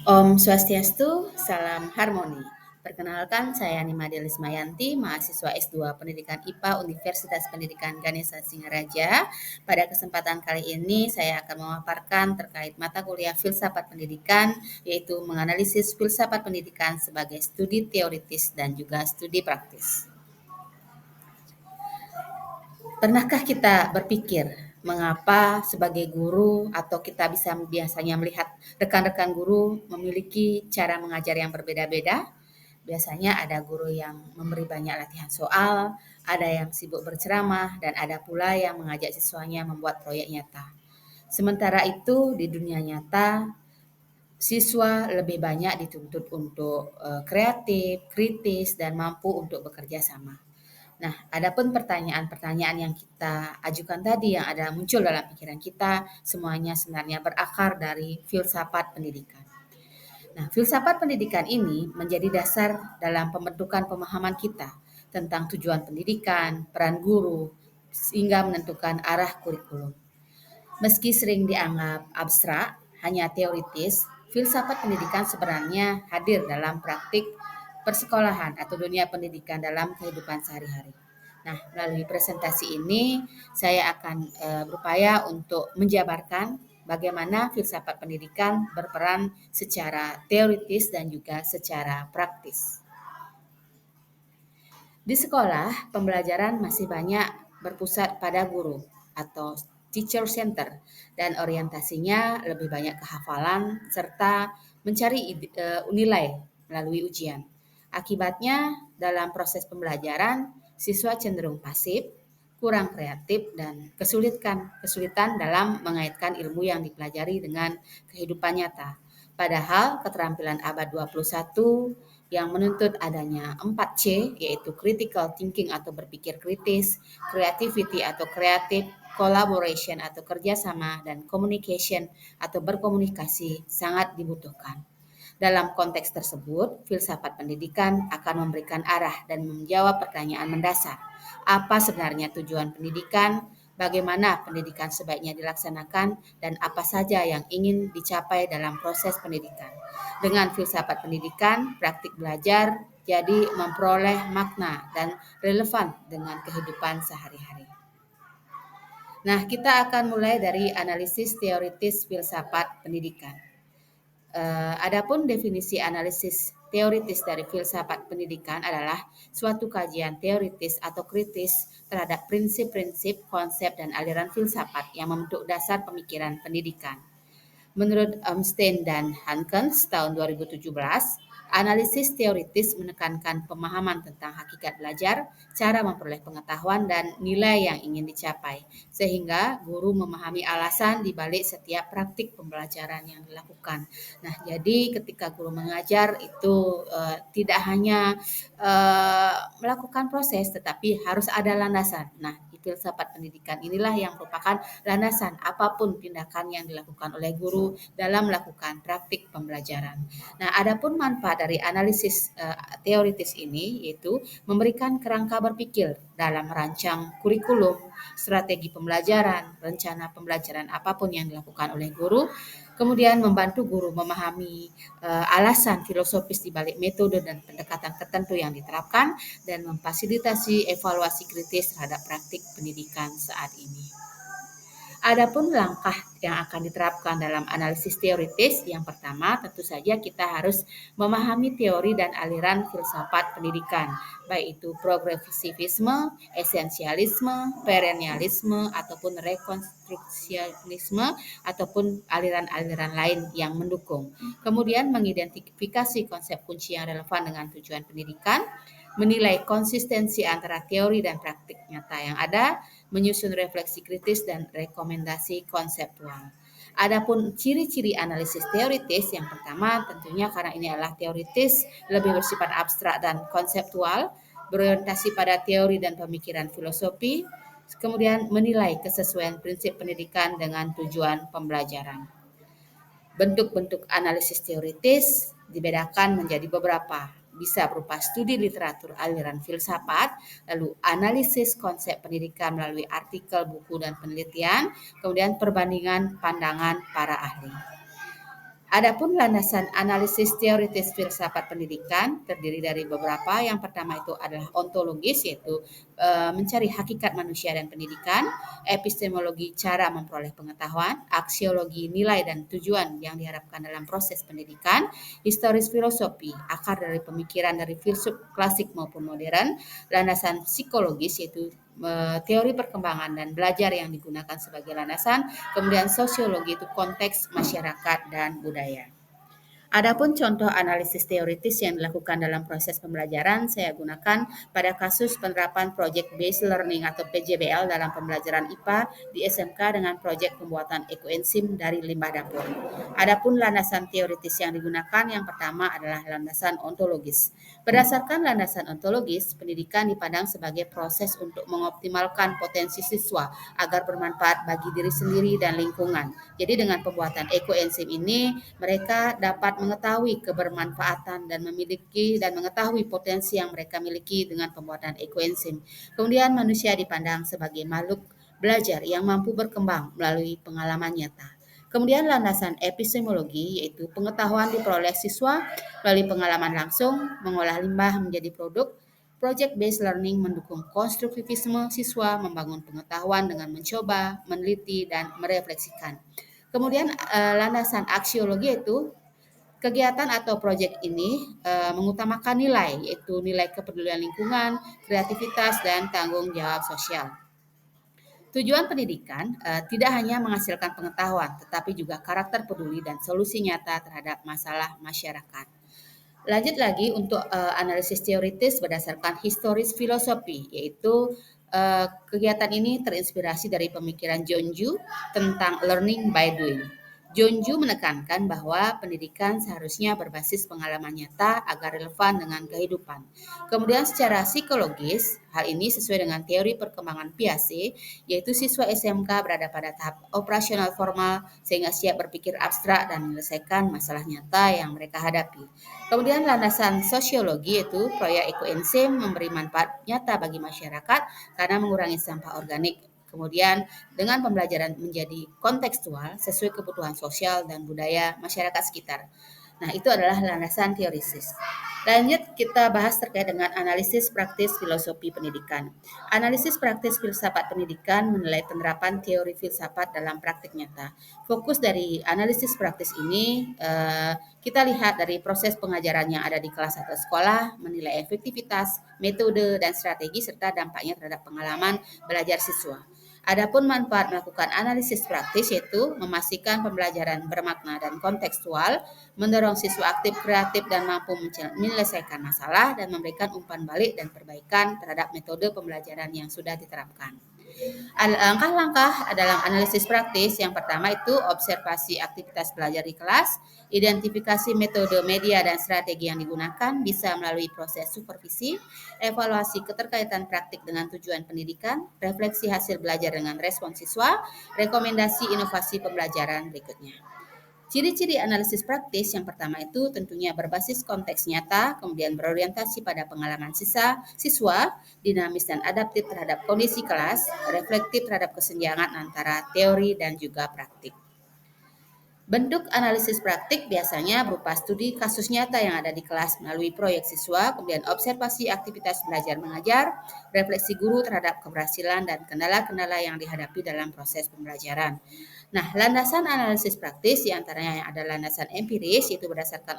Om Swastiastu, salam harmoni. Perkenalkan, saya Nima Delis Mayanti, mahasiswa S2 Pendidikan IPA Universitas Pendidikan Ganesha Singaraja. Pada kesempatan kali ini, saya akan memaparkan terkait mata kuliah Filsafat Pendidikan, yaitu menganalisis filsafat pendidikan sebagai studi teoritis dan juga studi praktis. Pernahkah kita berpikir mengapa sebagai guru atau kita bisa biasanya melihat rekan-rekan guru memiliki cara mengajar yang berbeda-beda? Biasanya ada guru yang memberi banyak latihan soal, ada yang sibuk berceramah, dan ada pula yang mengajak siswanya membuat proyek nyata. Sementara itu, di dunia nyata, siswa lebih banyak dituntut untuk kreatif, kritis, dan mampu untuk bekerja sama. Nah, adapun pertanyaan-pertanyaan yang kita ajukan tadi yang ada muncul dalam pikiran kita, semuanya sebenarnya berakar dari filsafat pendidikan. Nah, filsafat pendidikan ini menjadi dasar dalam pembentukan pemahaman kita tentang tujuan pendidikan, peran guru, sehingga menentukan arah kurikulum. Meski sering dianggap abstrak, hanya teoritis, filsafat pendidikan sebenarnya hadir dalam praktik persekolahan atau dunia pendidikan dalam kehidupan sehari-hari. Nah, melalui presentasi ini saya akan berupaya untuk menjabarkan bagaimana filsafat pendidikan berperan secara teoritis dan juga secara praktis. Di sekolah, pembelajaran masih banyak berpusat pada guru atau teacher center dan orientasinya lebih banyak kehafalan serta mencari nilai melalui ujian. Akibatnya, dalam proses pembelajaran, siswa cenderung pasif, kurang kreatif dan kesulitan dalam mengaitkan ilmu yang dipelajari dengan kehidupan nyata. Padahal keterampilan abad 21 yang menuntut adanya 4C, yaitu critical thinking atau berpikir kritis, creativity atau kreatif, collaboration atau kerjasama, dan communication atau berkomunikasi sangat dibutuhkan. Dalam konteks tersebut, filsafat pendidikan akan memberikan arah dan menjawab pertanyaan mendasar. Apa sebenarnya tujuan pendidikan? Bagaimana pendidikan sebaiknya dilaksanakan? Dan apa saja yang ingin dicapai dalam proses pendidikan? Dengan filsafat pendidikan, praktik belajar jadi memperoleh makna dan relevan dengan kehidupan sehari-hari. Nah, kita akan mulai dari analisis teoritis filsafat pendidikan. Adapun definisi analisis teoritis dari filsafat pendidikan adalah suatu kajian teoritis atau kritis terhadap prinsip-prinsip, konsep, dan aliran filsafat yang membentuk dasar pemikiran pendidikan. Menurut Ornstein dan Hankens tahun 2017, analisis teoritis menekankan pemahaman tentang hakikat belajar, cara memperoleh pengetahuan, dan nilai yang ingin dicapai, sehingga guru memahami alasan di balik setiap praktik pembelajaran yang dilakukan. Nah, jadi ketika guru mengajar itu tidak hanya melakukan proses, tetapi harus ada landasan. Nah, filsafat pendidikan inilah yang merupakan landasan apapun tindakan yang dilakukan oleh guru dalam melakukan praktik pembelajaran. Nah, adapun manfaat dari analisis teoritis ini yaitu memberikan kerangka berpikir dalam merancang kurikulum, strategi pembelajaran, rencana pembelajaran apapun yang dilakukan oleh guru, kemudian membantu guru memahami alasan filosofis di balik metode dan pendekatan tertentu yang diterapkan dan memfasilitasi evaluasi kritis terhadap praktik pendidikan saat ini. Adapun langkah yang akan diterapkan dalam analisis teoritis, yang pertama tentu saja kita harus memahami teori dan aliran filsafat pendidikan, baik itu progresivisme, esensialisme, perennialisme, ataupun rekonstruksionisme, ataupun aliran-aliran lain yang mendukung. Kemudian mengidentifikasi konsep kunci yang relevan dengan tujuan pendidikan, menilai konsistensi antara teori dan praktik nyata yang ada, menyusun refleksi kritis dan rekomendasi konseptual. Adapun ciri-ciri analisis teoritis, yang pertama tentunya karena ini adalah teoritis, lebih bersifat abstrak dan konseptual, berorientasi pada teori dan pemikiran filosofi, kemudian menilai kesesuaian prinsip pendidikan dengan tujuan pembelajaran. Bentuk-bentuk analisis teoritis dibedakan menjadi beberapa, bisa berupa studi literatur aliran filsafat, lalu analisis konsep pendidikan melalui artikel, buku, dan penelitian, kemudian perbandingan pandangan para ahli. Adapun landasan analisis teoritis filsafat pendidikan terdiri dari beberapa. Yang pertama itu adalah ontologis, yaitu mencari hakikat manusia dan pendidikan, epistemologi cara memperoleh pengetahuan, aksiologi nilai dan tujuan yang diharapkan dalam proses pendidikan, historis filosofi, akar dari pemikiran dari filsuf klasik maupun modern, landasan psikologis yaitu teori perkembangan dan belajar yang digunakan sebagai landasan, kemudian sosiologi itu konteks masyarakat dan budaya. Adapun contoh analisis teoritis yang dilakukan dalam proses pembelajaran saya gunakan pada kasus penerapan Project Based Learning atau PJBL dalam pembelajaran IPA di SMK dengan proyek pembuatan ekoenzim dari limbah dapur. Adapun landasan teoritis yang digunakan yang pertama adalah landasan ontologis. Berdasarkan landasan ontologis, pendidikan dipandang sebagai proses untuk mengoptimalkan potensi siswa agar bermanfaat bagi diri sendiri dan lingkungan. Jadi dengan pembuatan ekoenzim ini mereka dapat mengetahui kebermanfaatan dan mengetahui potensi yang mereka miliki dengan pembuatan ekoenzim. Kemudian manusia dipandang sebagai makhluk belajar yang mampu berkembang melalui pengalaman nyata. Kemudian landasan epistemologi yaitu pengetahuan diperoleh siswa melalui pengalaman langsung, mengolah limbah menjadi produk. Project based learning mendukung konstruktivisme siswa membangun pengetahuan dengan mencoba, meneliti, dan merefleksikan. Kemudian landasan aksiologi yaitu kegiatan atau proyek ini mengutamakan nilai, yaitu nilai kepedulian lingkungan, kreativitas, dan tanggung jawab sosial. Tujuan pendidikan tidak hanya menghasilkan pengetahuan, tetapi juga karakter peduli dan solusi nyata terhadap masalah masyarakat. Lanjut lagi untuk analisis teoritis berdasarkan historis filosofi, yaitu kegiatan ini terinspirasi dari pemikiran John Dewey tentang learning by doing. John Dewey menekankan bahwa pendidikan seharusnya berbasis pengalaman nyata agar relevan dengan kehidupan. Kemudian secara psikologis, hal ini sesuai dengan teori perkembangan Piaget, yaitu siswa SMK berada pada tahap operasional formal sehingga siap berpikir abstrak dan menyelesaikan masalah nyata yang mereka hadapi. Kemudian landasan sosiologi yaitu proyek ekoenzim memberi manfaat nyata bagi masyarakat karena mengurangi sampah organik. Kemudian dengan pembelajaran menjadi kontekstual sesuai kebutuhan sosial dan budaya masyarakat sekitar. Nah, itu adalah landasan teorisis. Lanjut kita bahas terkait dengan analisis praktis filosofi pendidikan. Analisis praktis filsafat pendidikan menilai penerapan teori filsafat dalam praktik nyata. Fokus dari analisis praktis ini kita lihat dari proses pengajaran yang ada di kelas atau sekolah, menilai efektivitas, metode, dan strategi serta dampaknya terhadap pengalaman belajar siswa. Adapun manfaat melakukan analisis praktis yaitu memastikan pembelajaran bermakna dan kontekstual, mendorong siswa aktif, kreatif, dan mampu menyelesaikan masalah dan memberikan umpan balik dan perbaikan terhadap metode pembelajaran yang sudah diterapkan. Langkah-langkah dalam analisis praktis yang pertama itu observasi aktivitas belajar di kelas, identifikasi metode, media, dan strategi yang digunakan bisa melalui proses supervisi, evaluasi keterkaitan praktik dengan tujuan pendidikan, refleksi hasil belajar dengan respon siswa, rekomendasi inovasi pembelajaran berikutnya. Ciri-ciri analisis praktis yang pertama itu tentunya berbasis konteks nyata, kemudian berorientasi pada pengalaman siswa, dinamis dan adaptif terhadap kondisi kelas, reflektif terhadap kesenjangan antara teori dan juga praktik. Bentuk analisis praktik biasanya berupa studi kasus nyata yang ada di kelas melalui proyek siswa, kemudian observasi aktivitas belajar mengajar, refleksi guru terhadap keberhasilan dan kendala-kendala yang dihadapi dalam proses pembelajaran. Nah, landasan analisis praktis diantaranya yang ada landasan empiris, yaitu berdasarkan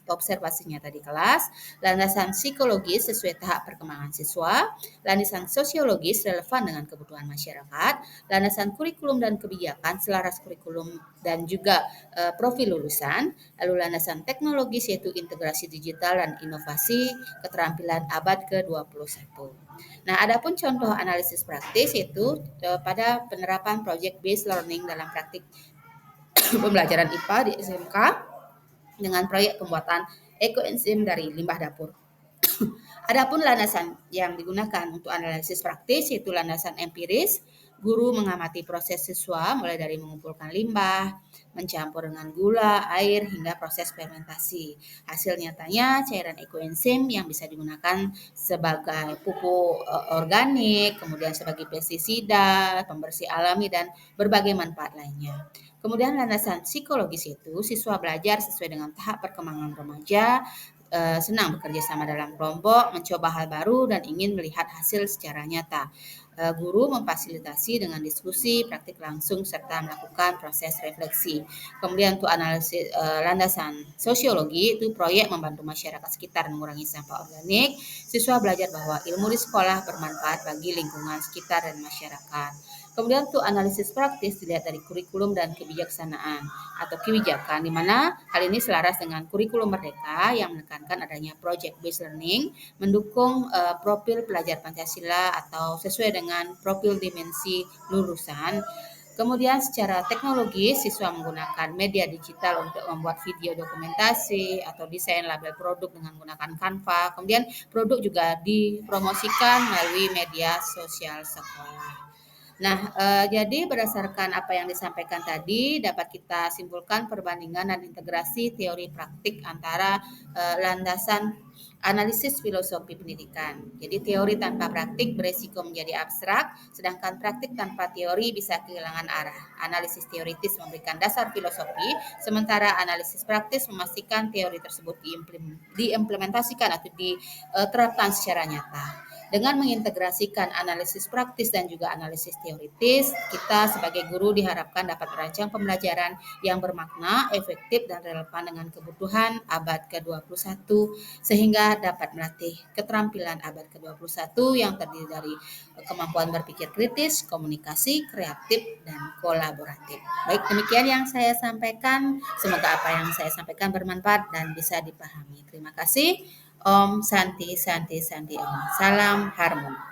observasi nyata di kelas, landasan psikologis sesuai tahap perkembangan siswa, landasan sosiologis relevan dengan kebutuhan masyarakat, landasan kurikulum dan kebijakan selaras kurikulum dan juga profil lulusan, lalu landasan teknologis yaitu integrasi digital dan inovasi keterampilan abad ke-21. Nah, adapun contoh analisis praktis yaitu pada penerapan project based learning dalam praktik pembelajaran IPA di SMK dengan proyek pembuatan ekoenzim dari limbah dapur. Adapun landasan yang digunakan untuk analisis praktis yaitu landasan empiris. Guru mengamati proses siswa mulai dari mengumpulkan limbah, mencampur dengan gula, air, hingga proses fermentasi. Hasil nyatanya cairan ekoenzim yang bisa digunakan sebagai pupuk organik, kemudian sebagai pestisida, pembersih alami, dan berbagai manfaat lainnya. Kemudian landasan psikologis itu siswa belajar sesuai dengan tahap perkembangan remaja, senang bekerja sama dalam kelompok, mencoba hal baru dan ingin melihat hasil secara nyata. Guru memfasilitasi dengan diskusi, praktik langsung serta melakukan proses refleksi. Kemudian untuk analisis landasan sosiologi itu proyek membantu masyarakat sekitar mengurangi sampah organik. Siswa belajar bahwa ilmu di sekolah bermanfaat bagi lingkungan sekitar dan masyarakat. Kemudian untuk analisis praktis dilihat dari kurikulum dan kebijaksanaan atau kebijakan, di mana hal ini selaras dengan kurikulum Merdeka yang menekankan adanya project based learning, mendukung profil pelajar Pancasila atau sesuai dengan profil dimensi lulusan. Kemudian secara teknologi, siswa menggunakan media digital untuk membuat video dokumentasi atau desain label produk dengan menggunakan Canva. Kemudian produk juga dipromosikan melalui media sosial sekolah. Nah, jadi berdasarkan apa yang disampaikan tadi, dapat kita simpulkan perbandingan dan integrasi teori praktik antara landasan analisis filosofi pendidikan. Jadi teori tanpa praktik beresiko menjadi abstrak, sedangkan praktik tanpa teori bisa kehilangan arah. Analisis teoritis memberikan dasar filosofi, sementara analisis praktis memastikan teori tersebut diimplementasikan atau diterapkan secara nyata. Dengan mengintegrasikan analisis praktis dan juga analisis teoritis, kita sebagai guru diharapkan dapat merancang pembelajaran yang bermakna, efektif, dan relevan dengan kebutuhan abad ke-21 sehingga dapat melatih keterampilan abad ke-21 yang terdiri dari kemampuan berpikir kritis, komunikasi, kreatif, dan kolaboratif. Baik, demikian yang saya sampaikan. Semoga apa yang saya sampaikan bermanfaat dan bisa dipahami. Terima kasih. Om Santi Santi Santi Om. Salam Harmoni.